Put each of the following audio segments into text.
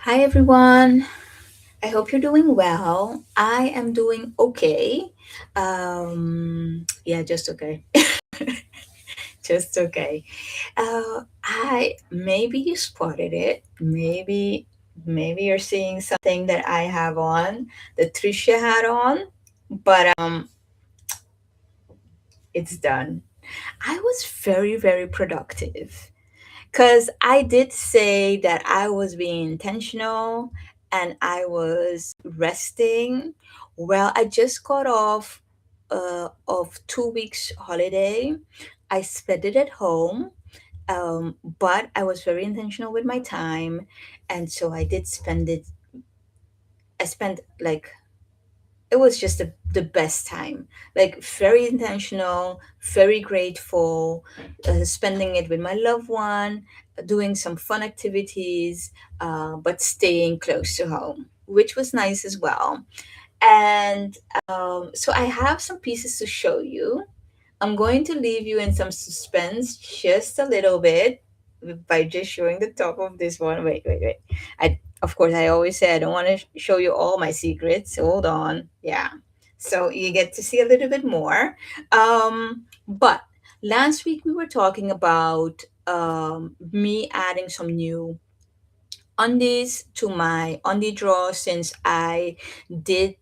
Hi everyone. I hope you're doing well. I am doing okay. Yeah, just okay. Just okay. I maybe you spotted it. Maybe you're seeing something that I have on, that Trisha had on, but it's done. I was very productive. Because I did say that I was being intentional and I was resting. Well, I just got off of 2 weeks holiday. I spent it at home, but I was very intentional with my time, and so I did spend it. I spent like it was just the best time, like very intentional, very grateful, spending it with my loved one, doing some fun activities, but staying close to home, which was nice as well. And so I have some pieces to show you. I'm going to leave you in some suspense just a little bit by just showing the top of this one. Wait. Of course, I always say I don't want to show you all my secrets. Hold on. Yeah. So you get to see a little bit more. But last week we were talking about me adding some new undies to my undie drawer since I did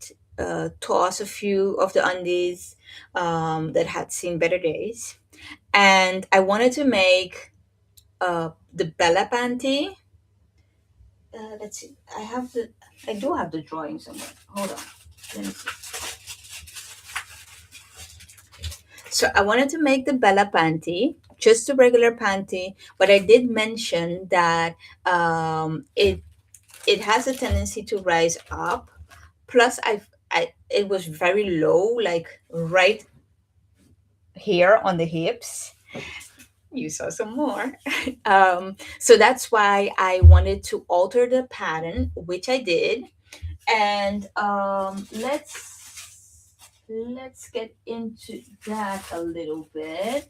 toss a few of the undies that had seen better days. And I wanted to make the Bella panty. Let's see. I do have the drawing somewhere. Hold on. Let me see. So I wanted to make the Bella panty, just a regular panty, but I did mention that it has a tendency to rise up. Plus, it was very low, like right here on the hips. You saw some more. So that's why I wanted to alter the pattern, which I did. And let's get into that a little bit.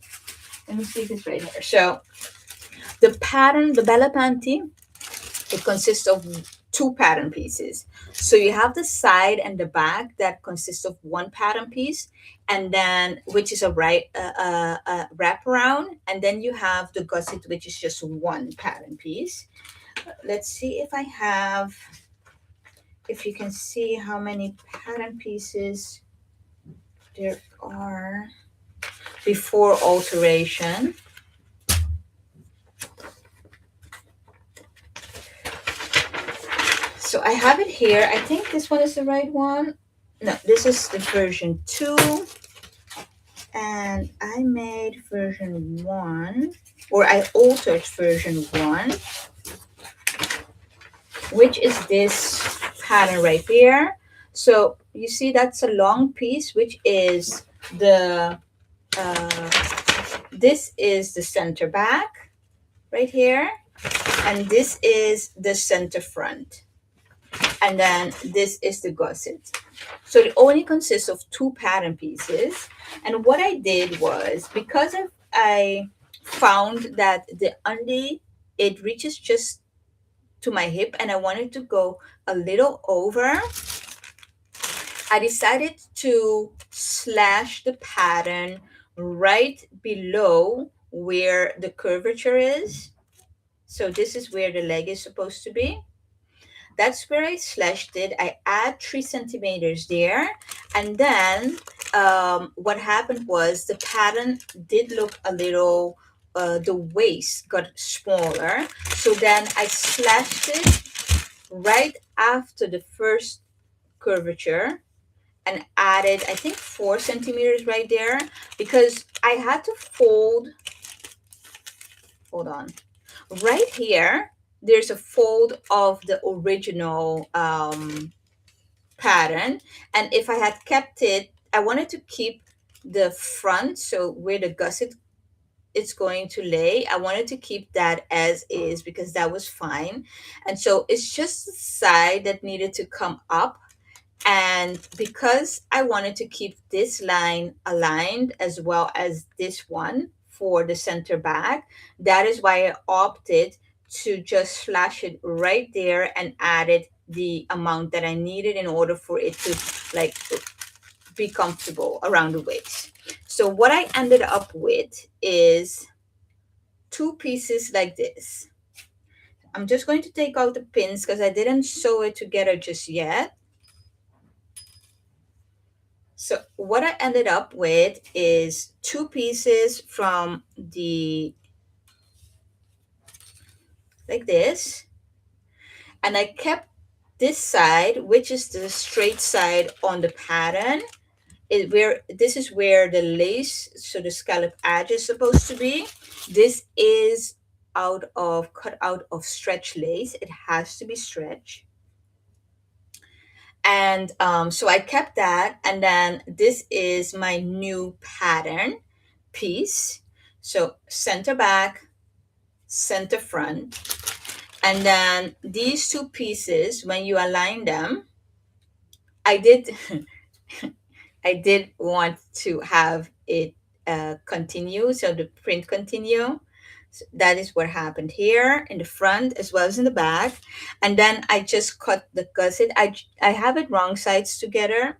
Let me see if it's right here. So the pattern, the Bella panty, it consists of two pattern pieces. So you have the side and the back that consists of one pattern piece, and then which is a wrap around, and then you have the gusset, which is just one pattern piece. Let's see if you can see how many pattern pieces there are before alteration. So I have it here. I think this one is the right one. No, this is the version 2. And I made version 1, or I altered version 1, which is this pattern right here. So you see that's a long piece, which is uh, this is the center back right here, and this is the center front, and then this is the gusset. So it only consists of two pattern pieces. And what I did was, because I found that the undie, it reaches just to my hip and I wanted to go a little over, I decided to slash the pattern right below where the curvature is. So this is where the leg is supposed to be. That's where I slashed it. I add 3 centimeters there. And then what happened was the pattern did look a little, the waist got smaller. So then I slashed it right after the first curvature and added, I think, 4 centimeters right there because I had to hold on, right here there's a fold of the original pattern, and if I had kept it, I wanted to keep the front, so where the gusset it's going to lay, I wanted to keep that as is because that was fine. And so it's just the side that needed to come up, and because I wanted to keep this line aligned as well as this one for the center back, that is why I opted to just flash it right there and added the amount that I needed in order for it to like be comfortable around the waist. So what I ended up with is two pieces like this. I'm just going to take out the pins because I didn't sew it together just yet. So what I ended up with is two pieces from the like this, and I kept this side, which is the straight side on the pattern, is where this is where the lace, so the scallop edge is supposed to be. This is cut out of stretch lace. It has to be stretched. And so I kept that, and then this is my new pattern piece. So center back, center front, and then these two pieces, when you align them, I did I did want to have it continue, so the print continue. So that is what happened here in the front as well as in the back. And then I just cut the gusset. I have it wrong sides together,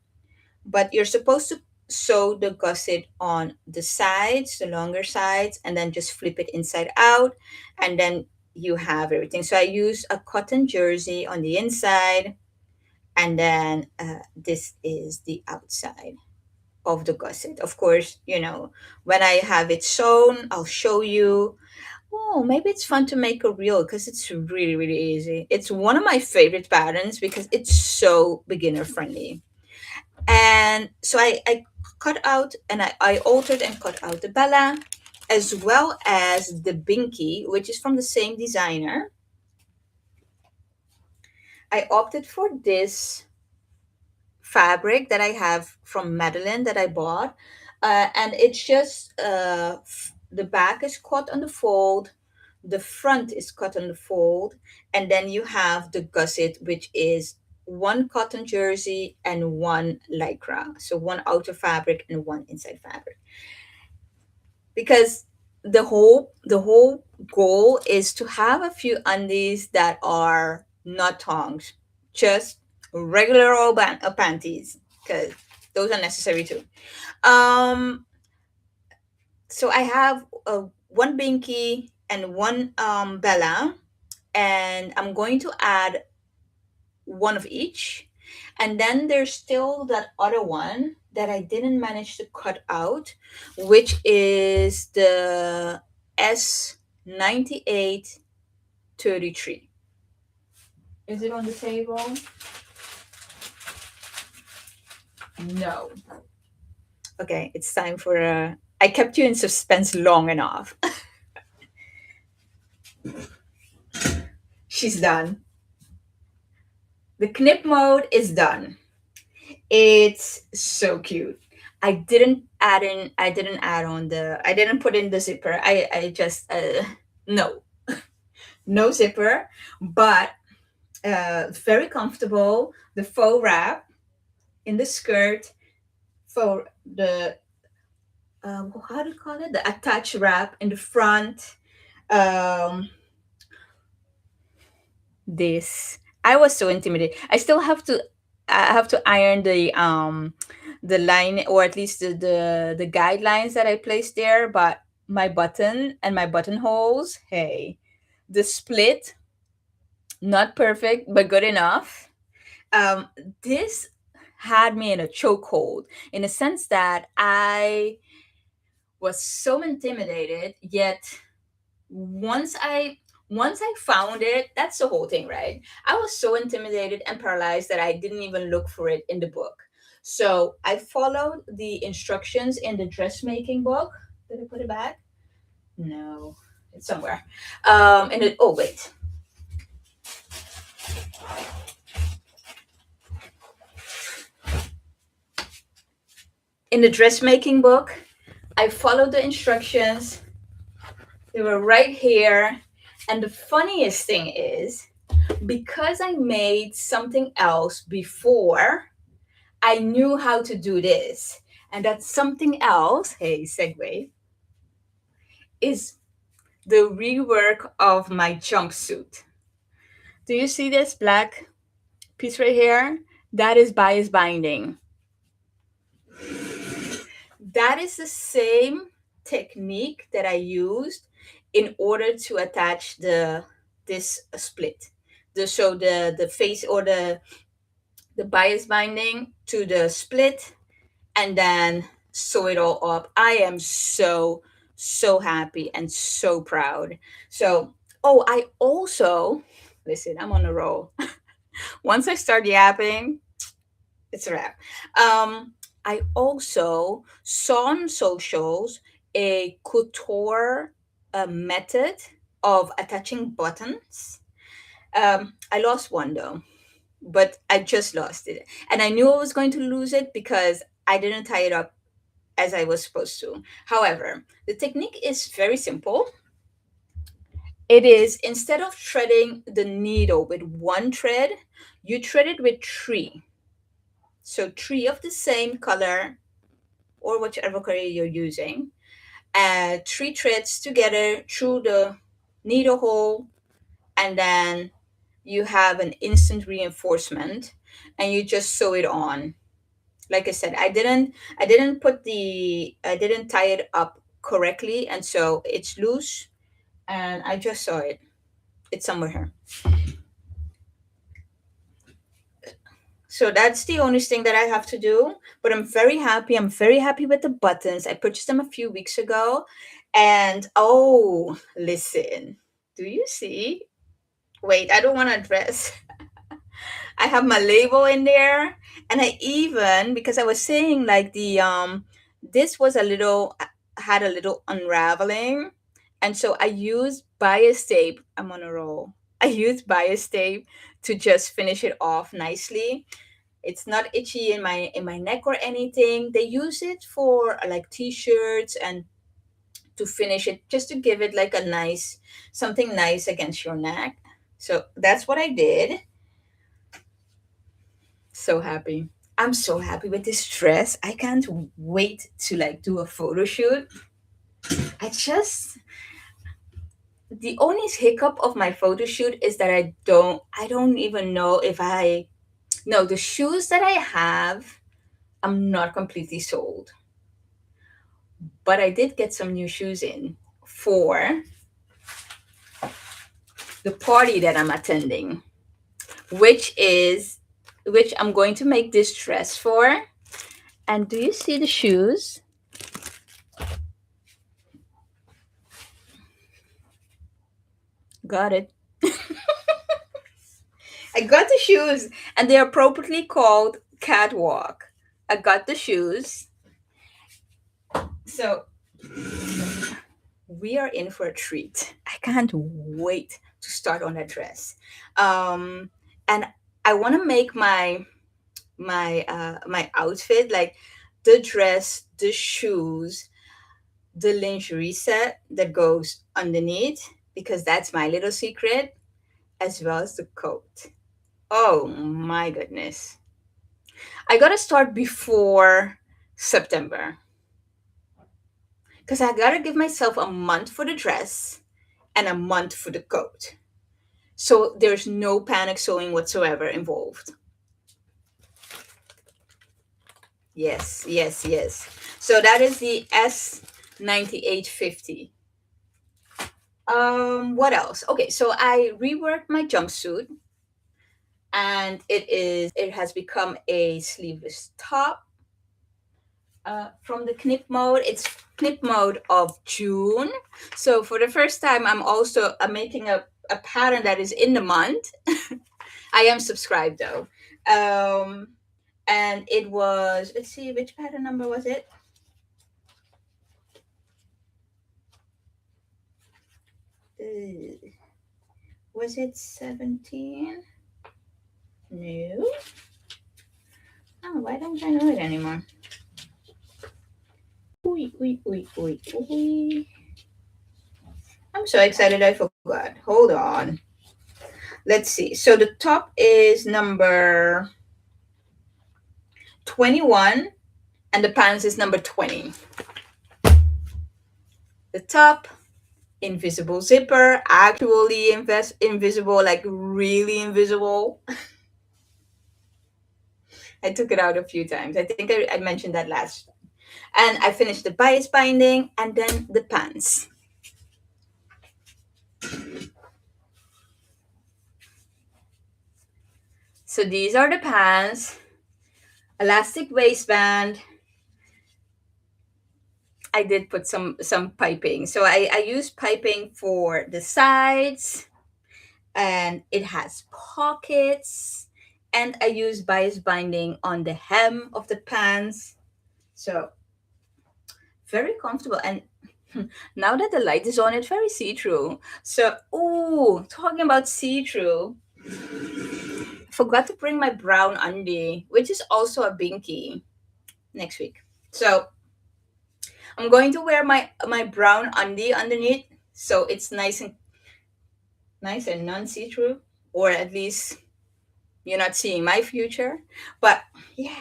but you're supposed to sew the gusset on the sides, the longer sides, and then just flip it inside out, and then you have everything. So I use a cotton jersey on the inside, and then this is the outside of the gusset. Of course, when I have it sewn, I'll show you. Oh, maybe it's fun to make a reel because it's really, really easy. It's one of my favorite patterns because it's so beginner friendly. And so I cut out and I altered and cut out the Bella as well as the Binky, which is from the same designer. I opted for this fabric that I have from Madeline that I bought. And it's just the back is cut on the fold, the front is cut on the fold, and then you have the gusset, which is one cotton jersey and one lycra. So one outer fabric and one inside fabric. Because the whole goal is to have a few undies that are not tongs, just regular old panties, because those are necessary too. Um, so I have one binky and one Bella, and I'm going to add one of each. And then there's still that other one that I didn't manage to cut out, which is the S9833. Is it on the table? No. Okay, it's time for a. I kept you in suspense long enough. She's done. The knip mode is done. It's so cute. I didn't add on I didn't put in the zipper. I just, no, no zipper, but very comfortable. The faux wrap in the skirt, for the, how do you call it? The attached wrap in the front. Um, this, I was so intimidated. I have to iron the line, or at least the guidelines that I placed there, but my button and my buttonholes, hey, the split, not perfect but good enough. um this had me in a chokehold, in a sense that I was so intimidated, yet once I once I found it, that's the whole thing, right? I was so intimidated and paralyzed that I didn't even look for it in the book. So I followed the instructions in the dressmaking book. Did I put it back? No, it's somewhere. And it, oh wait, in the dressmaking book, I followed the instructions. They were right here. And the funniest thing is, because I made something else before, I knew how to do this. And that something else, hey, segue, is the rework of my jumpsuit. Do you see this black piece right here? That is bias binding. That is the same technique that I used in order to attach the this split. The face or the bias binding to the split and then sew it all up. I am so happy and so proud. So, oh, I also listen, I'm on a roll. Once I start yapping, it's a wrap. I also saw on socials a couture method of attaching buttons. I lost one though, but I just lost it. And I knew I was going to lose it because I didn't tie it up as I was supposed to. However, the technique is very simple. It is instead of threading the needle with one thread, you thread it with three. So, three of the same color or whichever color you're using. Add three threads together through the needle hole, and then you have an instant reinforcement and you just sew it on. Like I said, I didn't tie it up correctly, and so it's loose, and I just saw it. It's somewhere here. So that's the only thing that I have to do. But I'm very happy. I'm very happy with the buttons. I purchased them a few weeks ago. And oh, listen. Do you see? Wait, I don't want to dress. I have my label in there. And I even, because I was saying like this was a little, had a little unraveling. And so I used bias tape. I'm on a roll. I used bias tape to just finish it off nicely. It's not itchy in my neck or anything. They use it for like t-shirts and to finish it, just to give it like a nice something nice against your neck. So that's what I did. So happy. I'm so happy with this dress. I can't wait to like do a photo shoot. I just The only hiccup of my photo shoot is that I don't even know if I no, the shoes that I have, I'm not completely sold. But I did get some new shoes in for the party that I'm attending, which is which I'm going to make this dress for. And do you see the shoes? Got it. I got the shoes, and they are appropriately called Catwalk. I got the shoes. So we are in for a treat. I can't wait to start on that dress. And I want to make my outfit like the dress, the shoes, the lingerie set that goes underneath, because that's my little secret, as well as the coat. Oh my goodness. I gotta start before September because I gotta give myself a month for the dress and a month for the coat. So there's no panic sewing whatsoever involved. Yes, yes, yes. So that is the S9850. What else? Okay, so I reworked my jumpsuit, and it has become a sleeveless top. From the knit mode, it's knit mode of June. So for the first time, I'm making a pattern that is in the month. I am subscribed though. Um, and it was, let's see, which pattern number was it? Uh, was it 17? No. Oh, why don't I know it anymore? Oi, oi, oi, oi, oi. I'm so excited I forgot. Hold on. Let's see. So the top is number 21 and the pants is number 20. The top, Invisible zipper, actually invisible, like really invisible. I took it out a few times. I think I mentioned that last. And I finished the bias binding and then the pants. So these are the pants, elastic waistband. I did put some piping. So I use piping for the sides, and it has pockets, and I use bias binding on the hem of the pants. So very comfortable, and now that the light is on, it's very see-through. So, ooh, talking about see-through, forgot to bring my brown undie, which is also a binky, next week. So I'm going to wear my brown undie underneath, so it's nice and non see-through, or at least you're not seeing my future. But yeah,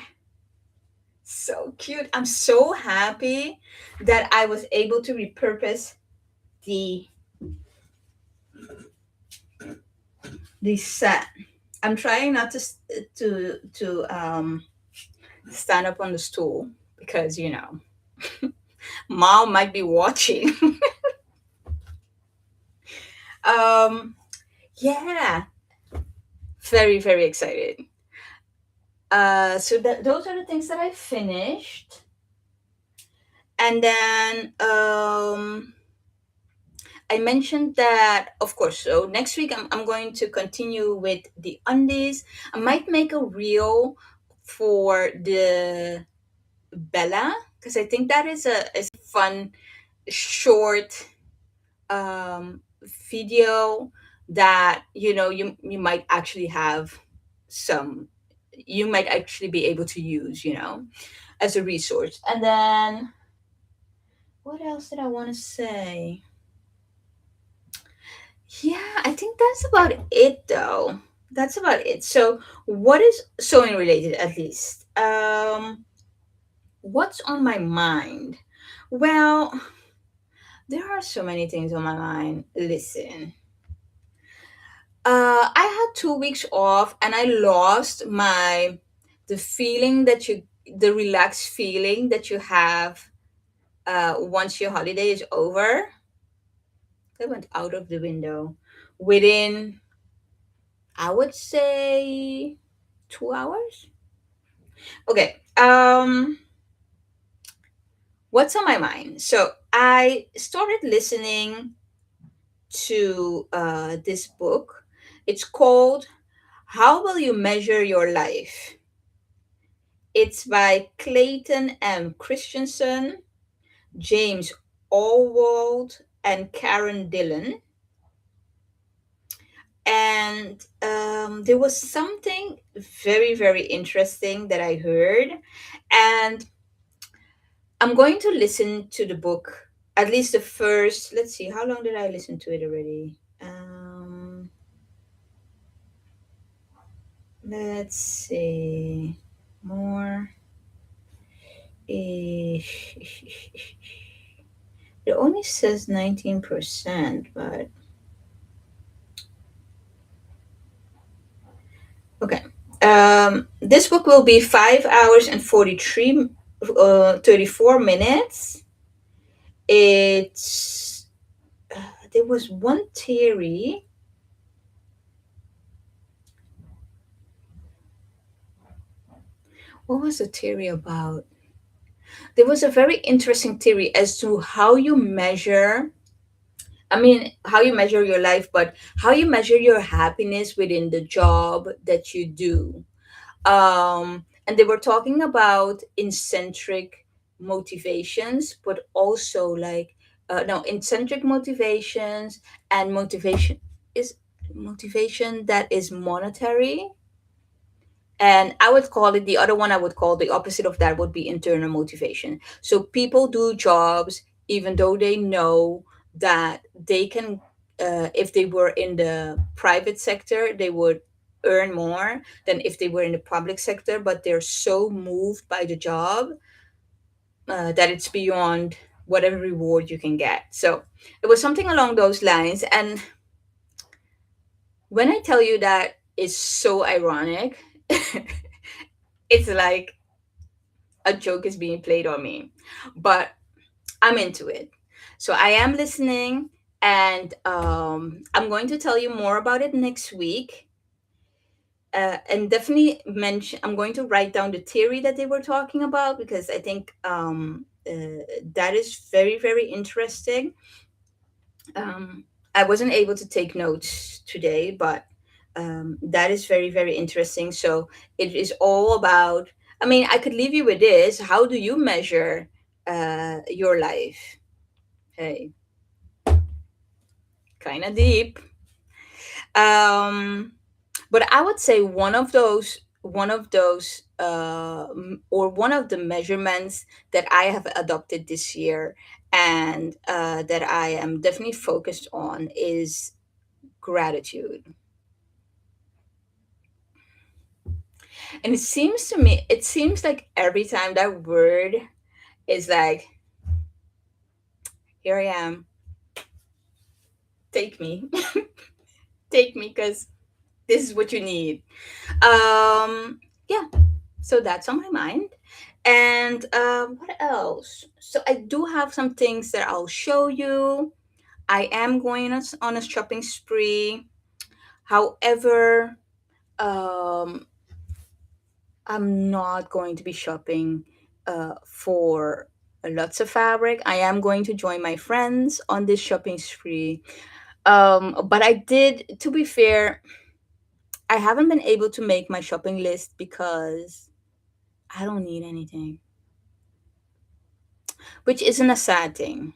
so cute. I'm so happy that I was able to repurpose the the set. I'm trying not to stand up on the stool because mom might be watching. um, yeah, very very excited. So those are the things that I finished, and then I mentioned that, of course. So next week, I'm going to continue with the undies. I might make a reel for the Bella, because I think that is a fun short video that you might actually have some you might actually be able to use as a resource. And then what else did I want to say? Yeah, I think that's about it though. That's about it. So what is sewing related, at least? What's on my mind? Well, there are so many things on my mind. Listen, I had 2 weeks off and I lost the feeling that the relaxed feeling that you have once your holiday is over. I went out of the window within, I would say, 2 hours. Okay. What's on my mind? So I started listening to this book. It's called "How Will You Measure Your Life." It's by Clayton M. Christensen, James Allwald, and Karen Dillon. And there was something very, very interesting that I heard. And I'm going to listen to the book, at least the first. Let's see, how long did I listen to it already? Let's see. More. It only says 19%, but okay. This book will be 5 hours and 34 minutes. It's there was one theory. What was the theory about? There was a very interesting theory as to how you measure. I mean, how you measure your life, but how you measure your happiness within the job that you do. And they were talking about eccentric motivations, but also like no, eccentric motivations, and motivation that is monetary. And I would call it, the other one I would call, the opposite of that would be internal motivation. So people do jobs even though they know that they can, if they were in the private sector, they would earn more than if they were in the public sector, but they're so moved by the job that it's beyond. whatever reward you can get. So it was something along those lines. And when I tell you that it's so ironic, it's like a joke is being played on me. But I'm into it. So I am listening, and I'm going to tell you more about it next week. And definitely mention, I'm going to write down the theory that they were talking about, because I think that is very, very interesting. I wasn't able to take notes today, but that is very, very interesting. So it is all about, I mean, I could leave you with this. How do you measure your life? Hey, kind of deep. Um, but I would say or one of the measurements that I have adopted this year, and that I am definitely focused on, is gratitude. And it seems like every time that word is like, here I am, take me, take me, because this is what you need. Yeah, so that's on my mind. And what else? So I do have some things that I'll show you. I am going on a shopping spree. However, um, I'm not going to be shopping for lots of fabric. I am going to join my friends on this shopping spree. But I did, to be fair, I haven't been able to make my shopping list because I don't need anything, which isn't a sad thing.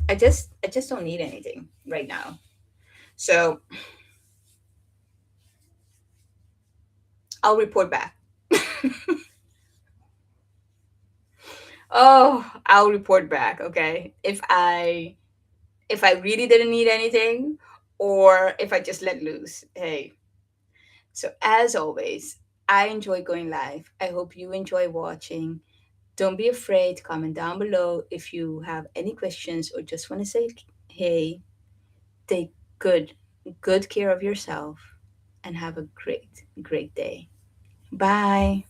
I just don't need anything right now. So I'll report back. Oh, I'll report back, okay? If I really didn't need anything, or if I just let loose. Hey. So as always, I enjoy going live. I hope you enjoy watching. Don't be afraid. Comment down below if you have any questions or just want to say hey. Take good care of yourself, and have a great day. Bye.